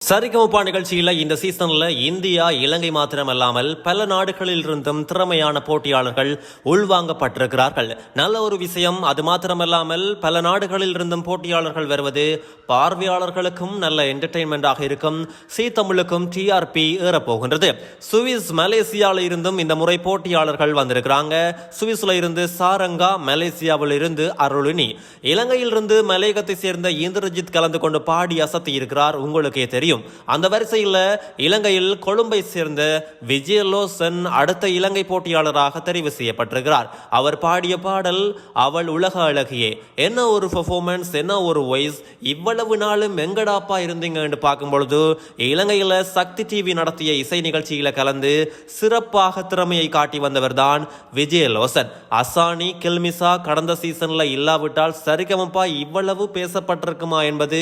சரிகமபா நிகழ்ச்சியில இந்த சீசன்ல இந்தியா இலங்கை மாத்திரமல்லாமல் பல நாடுகளில் இருந்தும் திறமையான போட்டியாளர்கள் உள்வாங்கப்பட்டிருக்கிறார்கள். நல்ல ஒரு விஷயம். அது மாத்திரமல்லாமல் பல நாடுகளில் இருந்தும் போட்டியாளர்கள் வருவது பார்வையாளர்களுக்கும் நல்ல என்டர்டெயின்மெண்டாக இருக்கும். சி தமிழுக்கும் டிஆர்பி ஏறப்போகின்றது. சுவிஸ் மலேசியாவில் இருந்தும் இந்த முறை போட்டியாளர்கள் வந்திருக்கிறாங்க. சுவிஸ்ல இருந்து சாரங்கா, மலேசியாவில் இருந்து அருளினி, இலங்கையில் இருந்து மலேகத்தை சேர்ந்த இந்திரஜித் கலந்து கொண்டு பாடி அசத்தி இருக்கிறார். உங்களுக்கே தெரியும். அந்த வரிசையில் இலங்கையில் கொழும்பை சேர்ந்த விஜயலோசன் அடுத்த இலங்கை போட்டியாளராக தெரிவு செய்யப்பட்டிருக்கிறார். அவர் பாடிய பாடல் அவள் உலக அழகியே. என்ன ஒரு பெர்ஃபார்மன்ஸ், என்ன ஒரு வாய்ஸ். இவ்வளவு நாளும் எங்கடாப்பா இருந்தீங்க என்று பார்க்கும் பொழுது இலங்கையில் சக்தி டிவி நடத்திய இசை நிகழ்ச்சியில கலந்து சிறப்பாக திறமையை காட்டி வந்தவர் தான் விஜயலோசன். அசானி, கில்மிசா கடந்த சீசன்ல இல்லாவிட்டால் சரிகமப்பா இவ்வளவு பேசப்பட்டிருக்குமா என்பது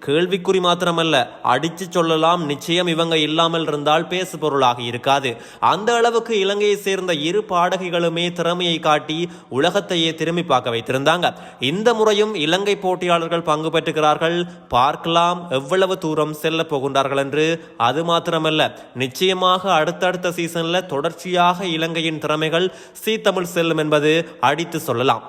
கேள்விக்குறி மாத்திரமல்ல, அடிச்சு சொல்லலாம். நிச்சயம் இவங்க இல்லாமல் இருந்தால் பேசு பொருளாக இருக்காது. அந்த அளவுக்கு இலங்கையை சேர்ந்த இரு பாடகிகளுமே திறமையை காட்டி உலகத்தையே திரும்பி பார்க்க வைத்திருந்தாங்க. இந்த முறையும் இலங்கை போட்டியாளர்கள் பங்கு பெற்றுகிறார்கள். பார்க்கலாம் எவ்வளவு தூரம் செல்ல போகின்றார்கள் என்று. அது மாத்திரமல்ல, நிச்சயமாக அடுத்தடுத்த சீசன்ல தொடர்ச்சியாக இலங்கையின் திறமைகள் சி தமிழ் செல்லும் என்பது அடித்து சொல்லலாம்.